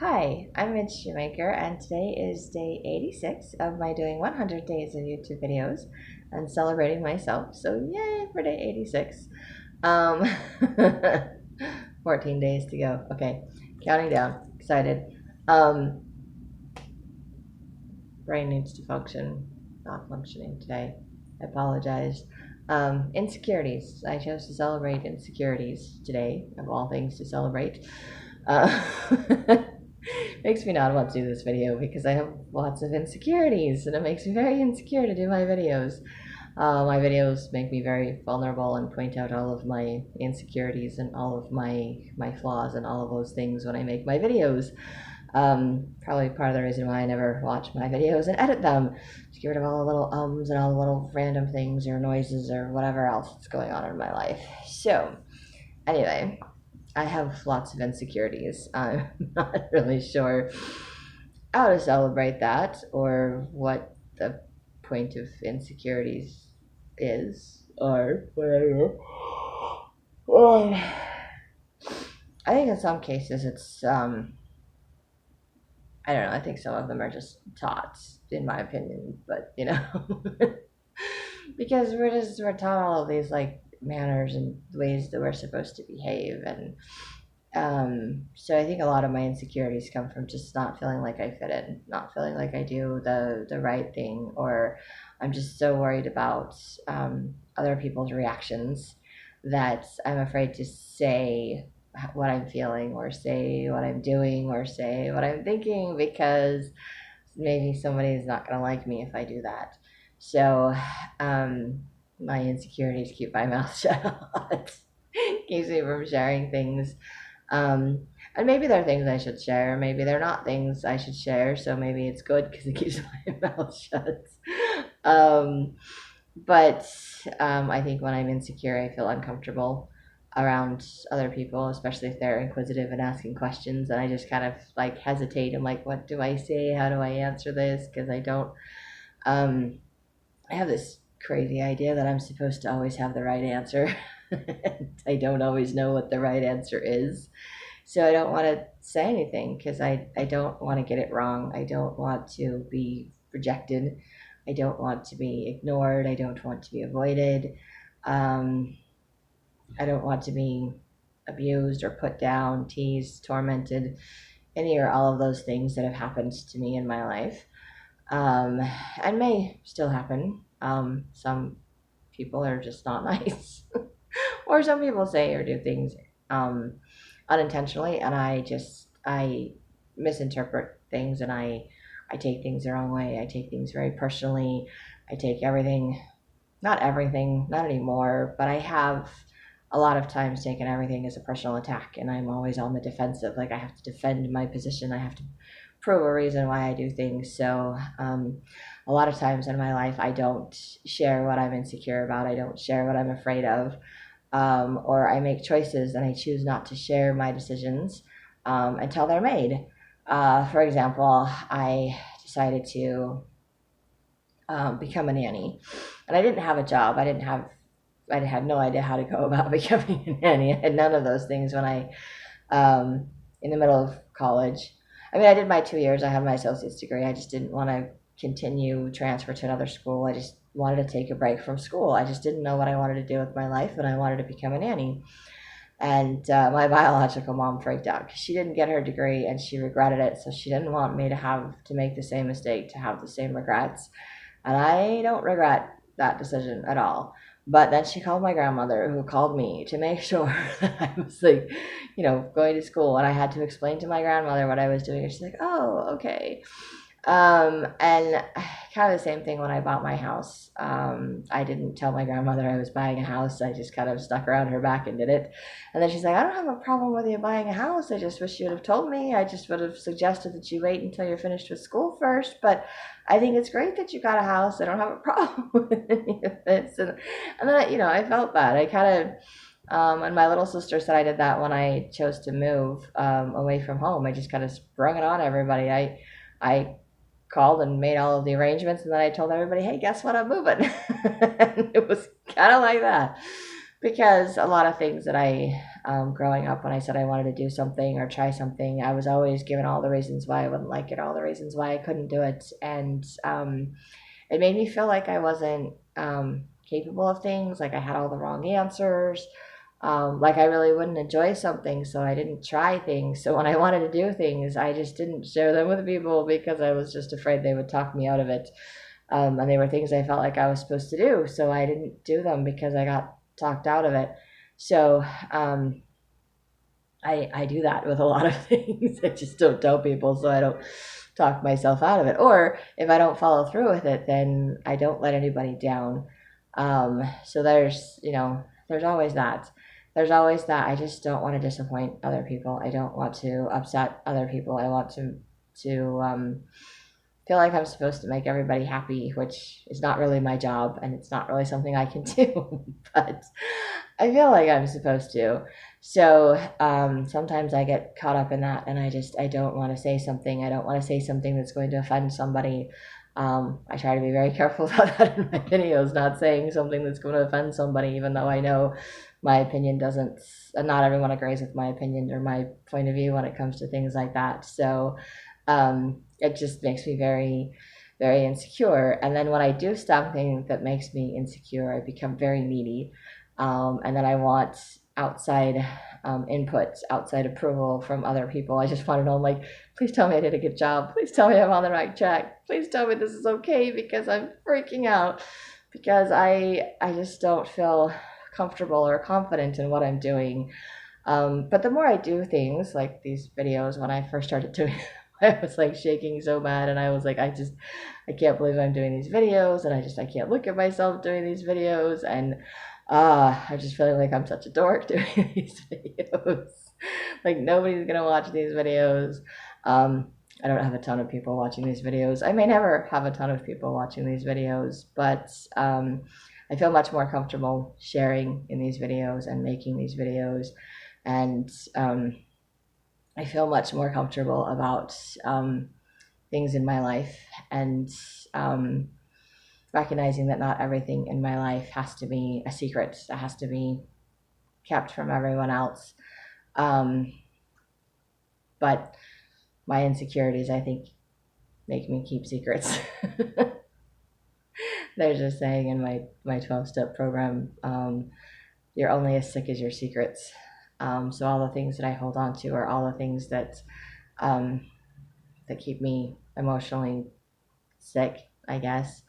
Hi, I'm Mitch Shoemaker, and today is day 86 of my doing 100 days of YouTube videos and celebrating myself. So, yay for day 86. Um, 14 days to go. Okay, counting down. Excited. Um, Brain needs to function. Not functioning today. I apologize. Insecurities. I chose to celebrate insecurities today, of all things to celebrate. Uh, makes me not want to do this video because I have lots of insecurities, and it makes me very insecure to do my videos. My videos make me very vulnerable and point out all of my insecurities and all of my flaws and all of those things when I make my videos. Probably part of the reason why I never watch my videos and edit them, to get rid of all the little ums and all the little random things or noises or whatever else that's going on in my life. So, anyway, I have lots of insecurities. I'm not really sure how to celebrate that or what the point of insecurities is or whatever. I think in some cases it's I don't know. I think some of them are just taught, in my opinion. But because we're taught all of these like manners and ways that we're supposed to behave, and so I think a lot of my insecurities come from just not feeling like I fit in, not feeling like I do the right thing, or I'm just so worried about other people's reactions that I'm afraid to say what I'm feeling or say what I'm doing or say what I'm thinking because maybe somebody is not going to like me if I do that. So my insecurities keep my mouth shut. Keeps me from sharing things. And maybe they're things I should share. Maybe they're not things I should share. So maybe it's good because it keeps my mouth shut. Um, but I think when I'm insecure, I feel uncomfortable around other people, especially if they're inquisitive and asking questions. And I just kind of like hesitate. I'm like, what do I say? How do I answer this? Because I don't, um, I have this crazy idea that I'm supposed to always have the right answer. I don't always know what the right answer is. So I don't want to say anything because I don't want to get it wrong. I don't want to be rejected. I don't want to be ignored. I don't want to be avoided. Um, I don't want to be abused or put down, teased, tormented, any or all of those things that have happened to me in my life, um, and may still happen. Some people are just not nice, or some people say or do things unintentionally, and I misinterpret things, and I take things the wrong way. I take things very personally. I take everything, not everything, not anymore, but I have a lot of times taken everything as a personal attack, and I'm always on the defensive. Like I have to defend my position. I have to prove a reason why I do things. So a lot of times in my life, I don't share what I'm insecure about. I don't share what I'm afraid of, or I make choices and I choose not to share my decisions until they're made. For example, I decided to become a nanny, and I didn't have a job. I had no idea how to go about becoming a nanny. I had none of those things when in the middle of college. I mean, I did my 2 years. I had my associate's degree. I just didn't want to continue transfer to another school. I just wanted to take a break from school. I just didn't know what I wanted to do with my life, and I wanted to become a nanny. And my biological mom freaked out because she didn't get her degree and she regretted it. So she didn't want me to have to make the same mistake, to have the same regrets. And I don't regret that decision at all. But then she called my grandmother, who called me to make sure that I was like, going to school. And I had to explain to my grandmother what I was doing. And she's like, oh, okay. And kind of the same thing when I bought my house. I didn't tell my grandmother I was buying a house. I just kind of stuck around her back and did it. And then she's like, I don't have a problem with you buying a house. I just wish you would have told me. I just would have suggested that you wait until you're finished with school first. But I think it's great that you got a house. I don't have a problem with any of this. And then, I felt bad. I kind of, and my little sister said I did that when I chose to move away from home. I just kind of sprung it on everybody. I called and made all of the arrangements, and then I told everybody, hey, guess what, I'm moving. And it was kind of like that, because a lot of things that I growing up, when I said I wanted to do something or try something, I was always given all the reasons why I wouldn't like it, all the reasons why I couldn't do it. And it made me feel like I wasn't capable of things, like I had all the wrong answers, like I really wouldn't enjoy something, so I didn't try things. So when I wanted to do things, I just didn't share them with people because I was just afraid they would talk me out of it. And they were things I felt like I was supposed to do, so I didn't do them because I got talked out of it. So I do that with a lot of things. I just don't tell people so I don't talk myself out of it. Or if I don't follow through with it, then I don't let anybody down. So there's always that. There's always that. I just don't want to disappoint other people. I don't want to upset other people. I want to feel like I'm supposed to make everybody happy, which is not really my job, and it's not really something I can do. But I feel like I'm supposed to. So sometimes I get caught up in that, and I don't want to say something. I don't want to say something that's going to offend somebody. I try to be very careful about that in my videos, not saying something that's going to offend somebody, even though I know my opinion doesn't, not everyone agrees with my opinion or my point of view when it comes to things like that. So it just makes me very, very insecure. And then when I do something that makes me insecure, I become very needy. And then I want outside input, outside approval from other people. I just want to know, like, please tell me I did a good job. Please tell me I'm on the right track. Please tell me this is okay, because I'm freaking out because I just don't feel comfortable or confident in what I'm doing. But the more I do things like these videos, when I first started doing I was like shaking so bad, and I was like, I can't believe I'm doing these videos, and I can't look at myself doing these videos, and I'm just feeling like I'm such a dork doing these videos. Like nobody's gonna watch these videos. I don't have a ton of people watching these videos. I may never have a ton of people watching these videos, but I feel much more comfortable sharing in these videos and making these videos, and I feel much more comfortable about things in my life, and recognizing that not everything in my life has to be a secret, that has to be kept from everyone else. But my insecurities, I think, make me keep secrets. There's a saying in my 12-step program, you're only as sick as your secrets. So all the things that I hold on to are all the things that that keep me emotionally sick, I guess,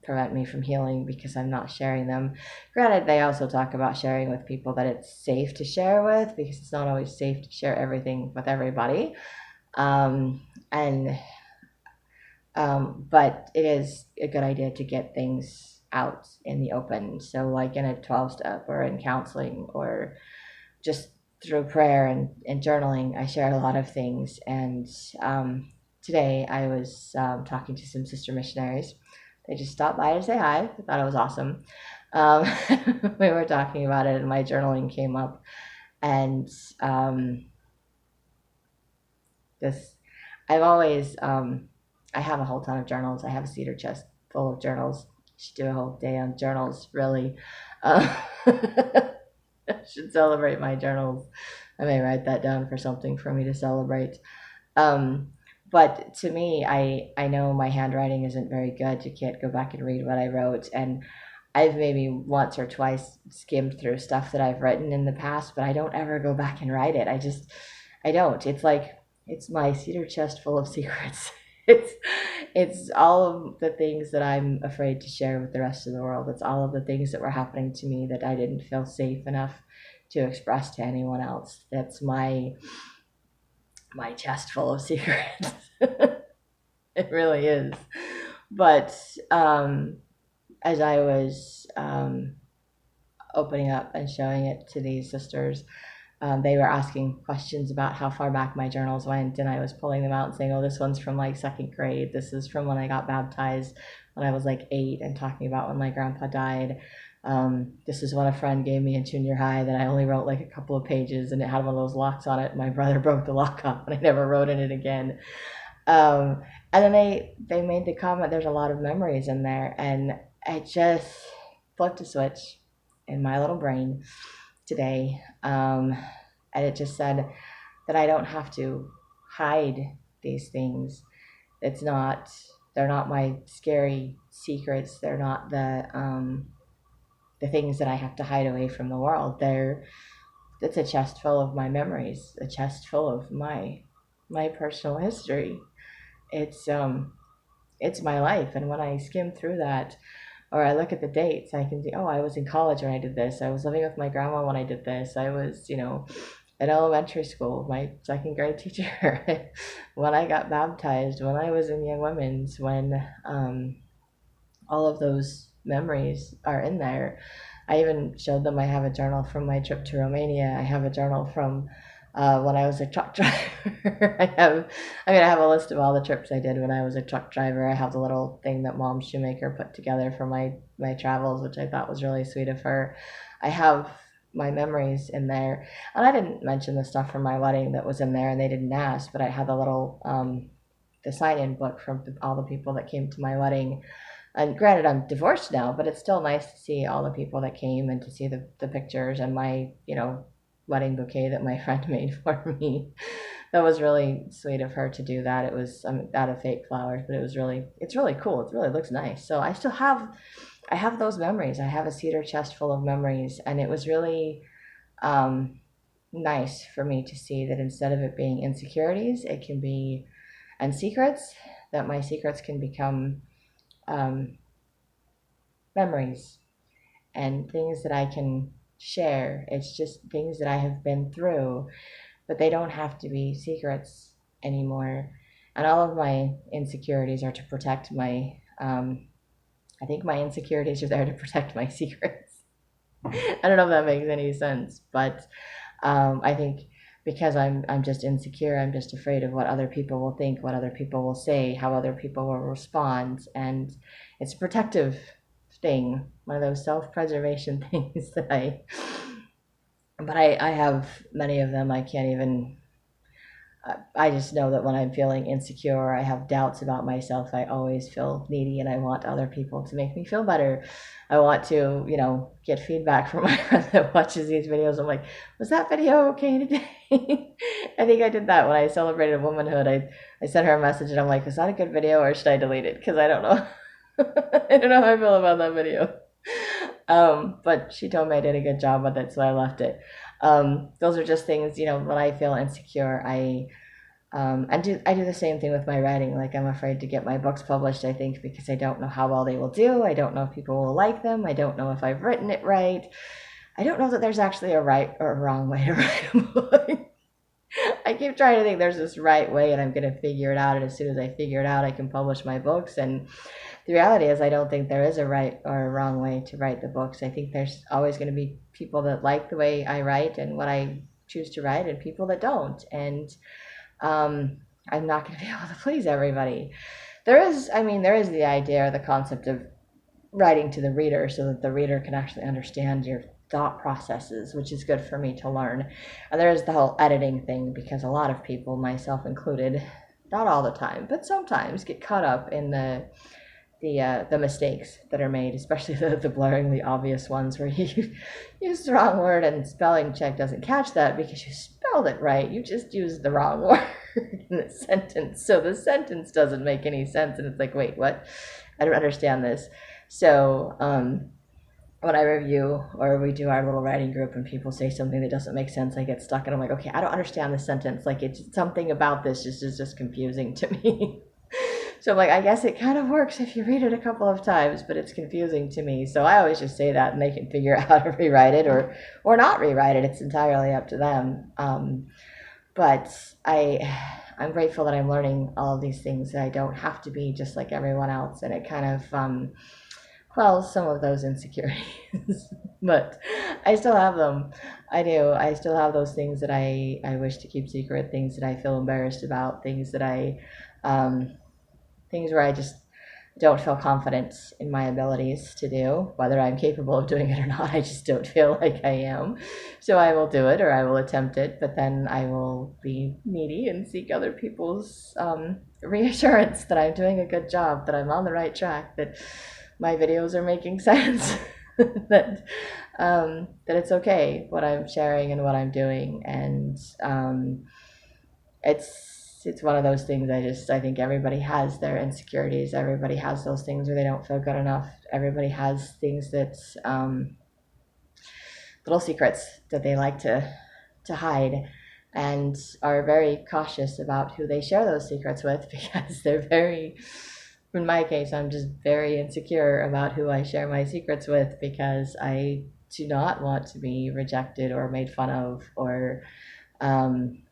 prevent me from healing because I'm not sharing them. Granted, they also talk about sharing with people that it's safe to share with, because it's not always safe to share everything with everybody. But it is a good idea to get things out in the open. So like in a 12-step or in counseling or just through prayer and journaling, I share a lot of things. And today I was talking to some sister missionaries. They just stopped by to say hi. I thought it was awesome. We were talking about it, and my journaling came up. And I've always, I have a whole ton of journals. I have a cedar chest full of journals. I should do a whole day on journals, really. I should celebrate my journals. I may write that down for something for me to celebrate. But to me, I know my handwriting isn't very good. You can't go back and read what I wrote. And I've maybe once or twice skimmed through stuff that I've written in the past, but I don't ever go back and write it. I don't. It's like, it's my cedar chest full of secrets. It's all of the things that I'm afraid to share with the rest of the world. It's all of the things that were happening to me that I didn't feel safe enough to express to anyone else. That's my chest full of secrets. It really is. But as I was opening up and showing it to these sisters, they were asking questions about how far back my journals went, and I was pulling them out and saying, oh, this one's from like second grade. This is from when I got baptized when I was like 8, and talking about when my grandpa died. This is when a friend gave me in junior high that I only wrote like a couple of pages, and it had one of those locks on it. My brother broke the lock off, and I never wrote in it again. And then they made the comment, there's a lot of memories in there, and I just flipped a switch in my little brain, today, and it just said that I don't have to hide these things. It's not, they're not my scary secrets. They're not the things that I have to hide away from the world. It's a chest full of my memories, a chest full of my personal history. It's it's my life, and when I skim through that, or I look at the dates, I can see, oh, I was in college when I did this. I was living with my grandma when I did this. I was, in elementary school, my second grade teacher, when I got baptized, when I was in Young Women's, when all of those memories are in there. I even showed them I have a journal from my trip to Romania. I have a journal from when I was a truck driver. I have a list of all the trips I did when I was a truck driver. I have the little thing that Mom Shoemaker put together for my travels, which I thought was really sweet of her. I have my memories in there, and I didn't mention the stuff from my wedding that was in there, and they didn't ask, but I had the little the sign-in book from all the people that came to my wedding. And granted, I'm divorced now, but it's still nice to see all the people that came and to see the pictures and my, wedding bouquet that my friend made for me. That was really sweet of her to do that. It was out of fake flowers, but it's really cool. It really looks nice. So I have those memories. I have a cedar chest full of memories, and it was really nice for me to see that instead of it being insecurities, it can be, and secrets, that my secrets can become memories and things that I can share. It's just things that I have been through, but they don't have to be secrets anymore. And all of my insecurities are to protect my, I think my insecurities are there to protect my secrets. I don't know if that makes any sense, but I think because I'm just insecure, I'm just afraid of what other people will think, what other people will say, how other people will respond, and it's a protective thing, one of those self-preservation things that I have many of them. I can't even, I just know that when I'm feeling insecure, I have doubts about myself, I always feel needy and I want other people to make me feel better. I want to, get feedback from my friend that watches these videos. I'm like, was that video okay today? I think I did that when I celebrated womanhood. I sent her a message and I'm like, was that a good video or should I delete it? Because I don't know. I don't know how I feel about that video. But she told me I did a good job with it, so I left it. Those are just things, when I feel insecure, I do the same thing with my writing. Like, I'm afraid to get my books published, I think, because I don't know how well they will do. I don't know if people will like them. I don't know if I've written it right. I don't know that there's actually a right or a wrong way to write a book. I keep trying to think there's this right way and I'm going to figure it out. And as soon as I figure it out, I can publish my books. And the reality is I don't think there is a right or a wrong way to write the books. I think there's always going to be people that like the way I write and what I choose to write and people that don't. And I'm not going to be able to please everybody. There is the idea or the concept of writing to the reader so that the reader can actually understand your thought processes, which is good for me to learn. And there is the whole editing thing, because a lot of people, myself included, not all the time, but sometimes get caught up in the mistakes that are made, especially the blaringly obvious ones where you use the wrong word and spelling check doesn't catch that because you spelled it right. You just used the wrong word in the sentence. So the sentence doesn't make any sense. And it's like, wait, what? I don't understand this. So when I review or we do our little writing group and people say something that doesn't make sense, I get stuck and I'm like, okay, I don't understand this sentence. Like, it's something about this is just confusing to me. So I'm like, I guess it kind of works if you read it a couple of times, but it's confusing to me. So I always just say that and they can figure out how to rewrite it or not rewrite it. It's entirely up to them. But I'm grateful that I'm learning all of these things, that I don't have to be just like everyone else. And it kind of quells some of those insecurities. But I still have them. I do. I still have those things that I wish to keep secret, things that I feel embarrassed about, things that things where I just don't feel confident in my abilities to do, whether I'm capable of doing it or not. I just don't feel like I am. So I will do it or I will attempt it, but then I will be needy and seek other people's reassurance that I'm doing a good job, that I'm on the right track, that my videos are making sense. that it's okay what I'm sharing and what I'm doing, and it's one of those things. I think everybody has their insecurities. Everybody has those things where they don't feel good enough. Everybody has things that's little secrets that they like to hide, and are very cautious about who they share those secrets with because they're very, in my case, I'm just very insecure about who I share my secrets with because I do not want to be rejected or made fun of or um,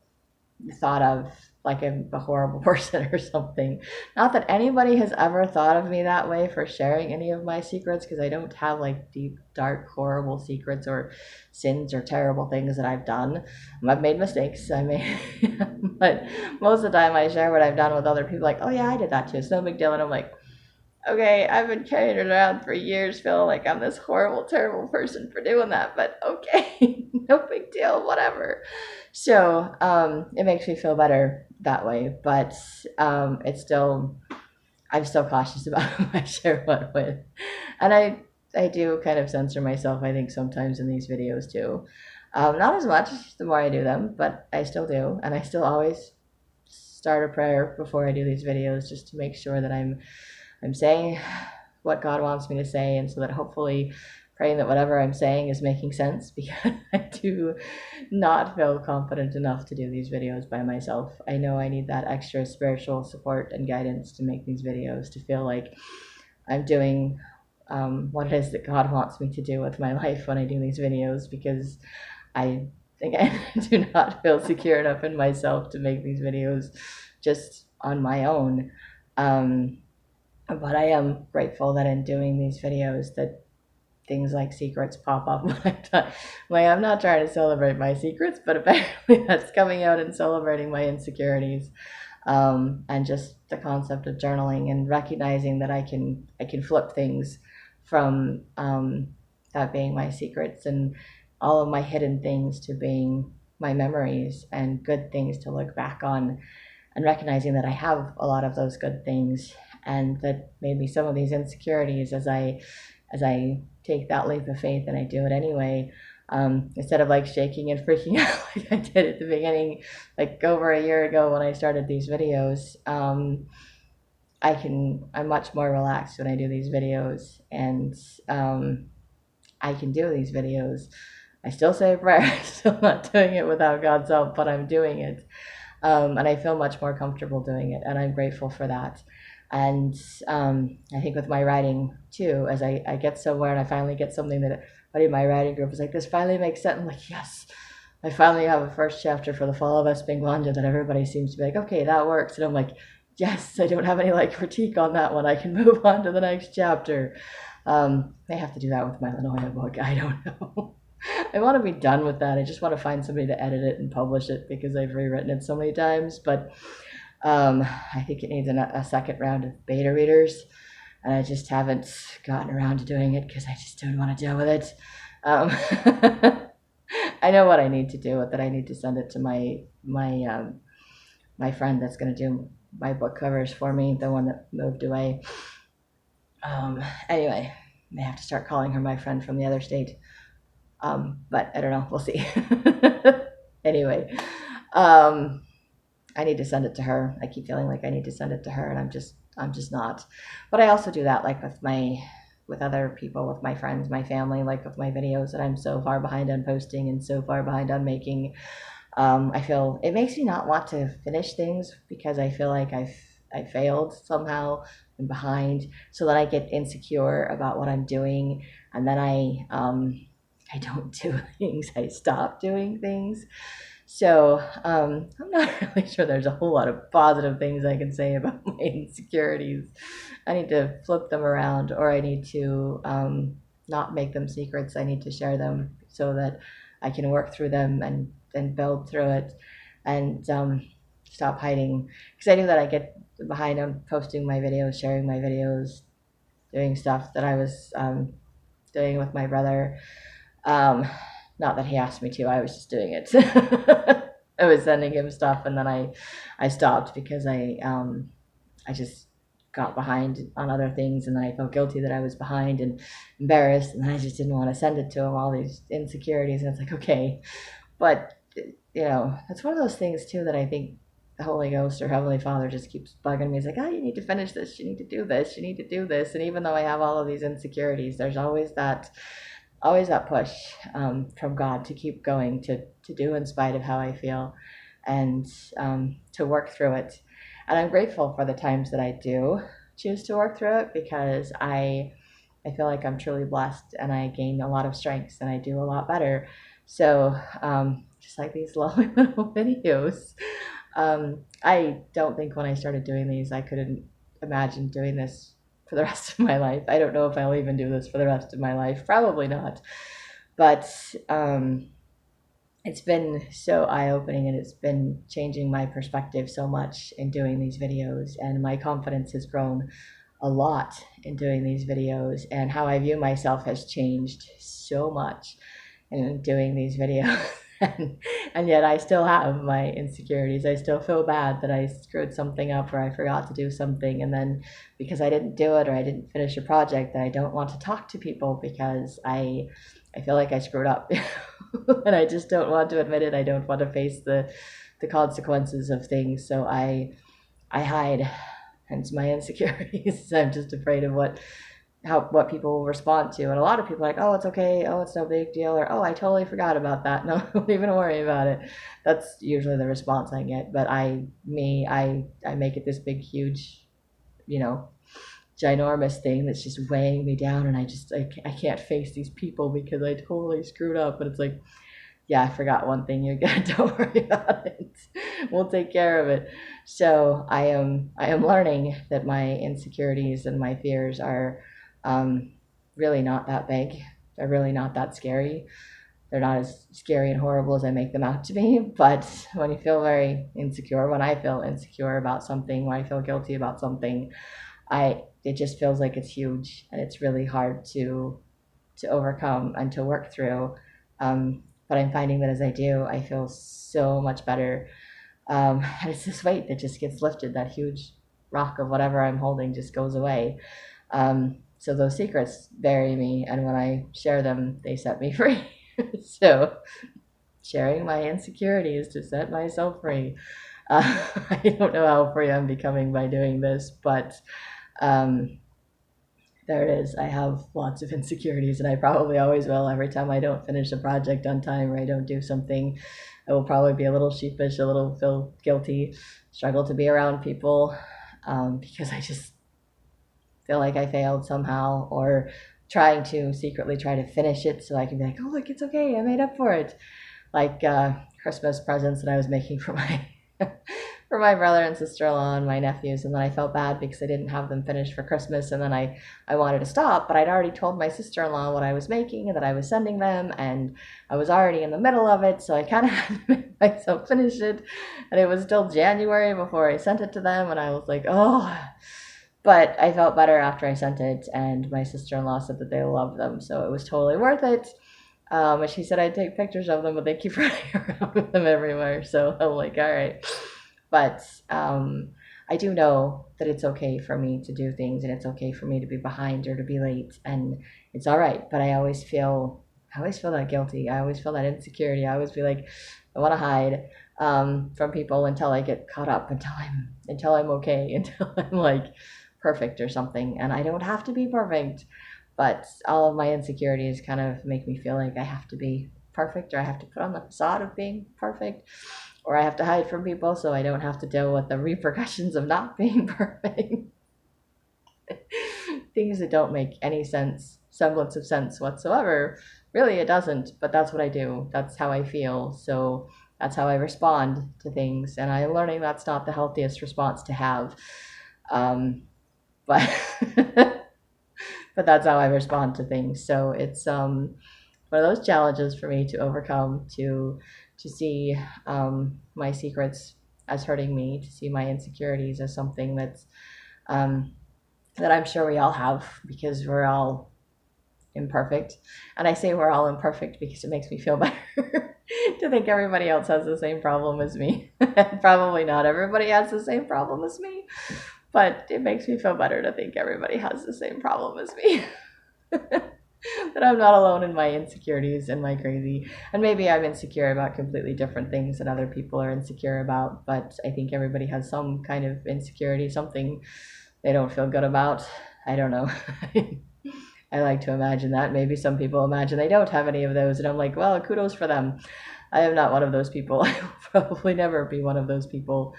thought of like I'm a horrible person or something. Not that anybody has ever thought of me that way for sharing any of my secrets, because I don't have like deep, dark, horrible secrets or sins or terrible things that I've done. I've made mistakes. But most of the time I share what I've done with other people, like, oh yeah, I did that too. It's no big deal. And I'm like, okay, I've been carrying it around for years, feeling like I'm this horrible, terrible person for doing that, but okay, no big deal, whatever. So it makes me feel better that way, but it's still, I'm still cautious about who I share what with, and I do kind of censor myself, I think, sometimes in these videos too. Not as much the more I do them, but I still do, and I still always start a prayer before I do these videos just to make sure that I'm saying what God wants me to say, and so that hopefully praying that whatever I'm saying is making sense, because I do not feel confident enough to do these videos by myself. I know I need that extra spiritual support and guidance to make these videos, to feel like I'm doing what it is that God wants me to do with my life when I do these videos, because I think I do not feel secure enough in myself to make these videos just on my own. But I am grateful that in doing these videos that things like secrets pop up. Like, I'm not trying to celebrate my secrets, but apparently that's coming out and celebrating my insecurities, and just the concept of journaling and recognizing that I can flip things from that being my secrets and all of my hidden things to being my memories and good things to look back on, and recognizing that I have a lot of those good things, and that maybe some of these insecurities, as I take that leap of faith and I do it anyway, instead of like shaking and freaking out like I did at the beginning, like over a year ago when I started these videos, I'm much more relaxed when I do these videos, and I can do these videos. I still say a prayer. I'm still not doing it without God's help, but I'm doing it. And I feel much more comfortable doing it, and I'm grateful for that. And I think with my writing too, as I get somewhere and I finally get something that everybody in my writing group is like, this finally makes sense. I'm like, yes, I finally have a first chapter for The Fall of Espinglanda that everybody seems to be like, okay, that works. And I'm like, yes, I don't have any like critique on that one. I can move on to the next chapter. May have to do that with my Linoya book. I don't know. I want to be done with that. I just want to find somebody to edit it and publish it, because I've rewritten it so many times. But I think it needs a second round of beta readers, and I just haven't gotten around to doing it because I just don't want to deal with it. I know what I need to do with it. I need to send it to my friend that's going to do my book covers for me, the one that moved away. Anyway, may have to start calling her my friend from the other state. But I don't know. We'll see. Anyway, I need to send it to her. I keep feeling like I need to send it to her, and I'm just not. But I also do that like with other people, with my friends, my family, like with my videos that I'm so far behind on posting and so far behind on making. I feel it makes me not want to finish things, because I feel like I failed somehow and behind, so then I get insecure about what I'm doing, and then I don't do things. I stop doing things. So I'm not really sure there's a whole lot of positive things I can say about my insecurities. I need to flip them around, or I need to not make them secrets. I need to share them so that I can work through them and build through it, and stop hiding. Because I knew that I get behind on posting my videos, sharing my videos, doing stuff that I was doing with my brother. Not that he asked me to, I was just doing it. I was sending him stuff, and then I stopped because I just got behind on other things, and then I felt guilty that I was behind and embarrassed, and I just didn't want to send it to him, all these insecurities. And it's like, okay, but it's one of those things too that I think the Holy Ghost or Heavenly Father just keeps bugging me. He's like, oh, you need to finish this, you need to do this, you need to do this. And even though I have all of these insecurities, there's always that push from God to keep going, to do in spite of how I feel, and to work through it. And I'm grateful for the times that I do choose to work through it, because I feel like I'm truly blessed, and I gain a lot of strengths, and I do a lot better. So just like these lovely little videos, I don't think when I started doing these, I couldn't imagine doing this for the rest of my life. I don't know if I'll even do this for the rest of my life. Probably not. But it's been so eye-opening, and it's been changing my perspective so much in doing these videos, and my confidence has grown a lot in doing these videos, and how I view myself has changed so much in doing these videos. And yet I still have my insecurities. I still feel bad that I screwed something up, or I forgot to do something, and then because I didn't do it, or I didn't finish a project, that I don't want to talk to people because I feel like I screwed up. And I just don't want to admit it. I don't want to face the consequences of things, so I hide, hence my insecurities. I'm just afraid of what people will respond to. And a lot of people are like, oh, it's okay, oh, it's no big deal, or oh, I totally forgot about that. No, don't even worry about it. That's usually the response I get. But I make it this big, huge, ginormous thing that's just weighing me down, and I can't face these people because I totally screwed up. But it's like, yeah, I forgot one thing, you're good, don't worry about it, we'll take care of it. So I am learning that my insecurities and my fears are really not that big. They're really not that scary. They're not as scary and horrible as I make them out to be. But when you feel very insecure, when I feel insecure about something, when I feel guilty about something, it just feels like it's huge, and it's really hard to overcome and to work through. But I'm finding that as I do, I feel so much better. And it's this weight that just gets lifted. That huge rock of whatever I'm holding just goes away. So those secrets bury me, and when I share them, they set me free. So sharing my insecurities to set myself free. I don't know how free I'm becoming by doing this, but there it is. I have lots of insecurities, and I probably always will. Every time I don't finish a project on time, or I don't do something, I will probably be a little sheepish, a little feel guilty, struggle to be around people, because I just feel like I failed somehow, or trying to secretly try to finish it so I can be like, oh, look, it's okay, I made up for it. Like Christmas presents that I was making for my for my brother and sister-in-law and my nephews, and then I felt bad because I didn't have them finished for Christmas, and then I wanted to stop, but I'd already told my sister-in-law what I was making and that I was sending them, and I was already in the middle of it, so I kind of had to make myself finish it, and it was still January before I sent it to them, and I was like, oh. But I felt better after I sent it, and my sister-in-law said that they loved them, so it was totally worth it. And she said I'd take pictures of them, but they keep running around with them everywhere, so I'm like, all right. But I do know that it's okay for me to do things, and it's okay for me to be behind or to be late, and it's all right. But I always feel that guilty. I always feel that insecurity. I always feel like I want to hide from people until I get caught up, until I'm okay, until I'm like perfect or something. And I don't have to be perfect, but all of my insecurities kind of make me feel like I have to be perfect, or I have to put on the facade of being perfect, or I have to hide from people so I don't have to deal with the repercussions of not being perfect. Things that don't make any semblance of sense whatsoever. Really, it doesn't, but that's what I do. That's how I feel. So that's how I respond to things. And I'm learning that's not the healthiest response to have. But but that's how I respond to things. So it's one of those challenges for me to overcome, to see my secrets as hurting me, to see my insecurities as something that's that I'm sure we all have, because we're all imperfect. And I say we're all imperfect because it makes me feel better to think everybody else has the same problem as me. Probably not everybody has the same problem as me, But it makes me feel better to think everybody has the same problem as me. That I'm not alone in my insecurities and my crazy. And maybe I'm insecure about completely different things that other people are insecure about, but I think everybody has some kind of insecurity, something they don't feel good about. I don't know. I like to imagine that. Maybe some people imagine they don't have any of those, and I'm like, well, kudos for them. I am not one of those people. I will probably never be one of those people.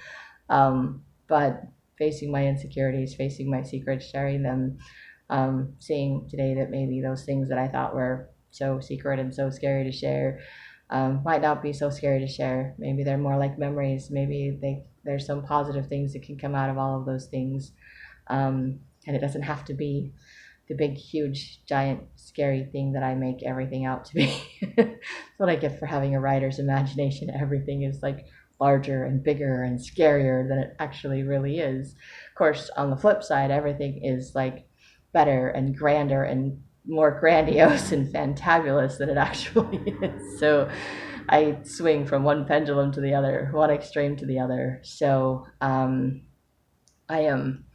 But facing my insecurities, facing my secrets, sharing them, seeing today that maybe those things that I thought were so secret and so scary to share might not be so scary to share. Maybe they're more like memories. Maybe there's some positive things that can come out of all of those things. And it doesn't have to be the big, huge, giant, scary thing that I make everything out to be. That's what I get for having a writer's imagination. Everything is like larger and bigger and scarier than it actually really is. Of course, on the flip side, everything is like better and grander and more grandiose and fantabulous than it actually is. So I swing from one pendulum to the other, one extreme to the other. So I am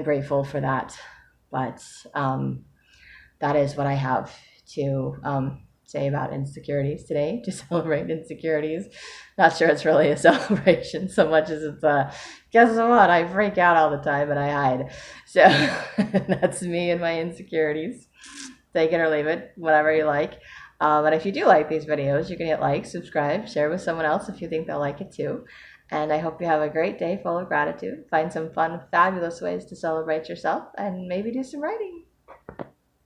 grateful for that. But that is what I have to say about insecurities today, to celebrate insecurities. Not sure it's really a celebration so much as it's guess what? I freak out all the time and I hide. So that's me and my insecurities. Take it or leave it, whatever you like. And if you do like these videos, you can hit like, subscribe, share with someone else if you think they'll like it too. And I hope you have a great day full of gratitude. Find some fun, fabulous ways to celebrate yourself and maybe do some writing.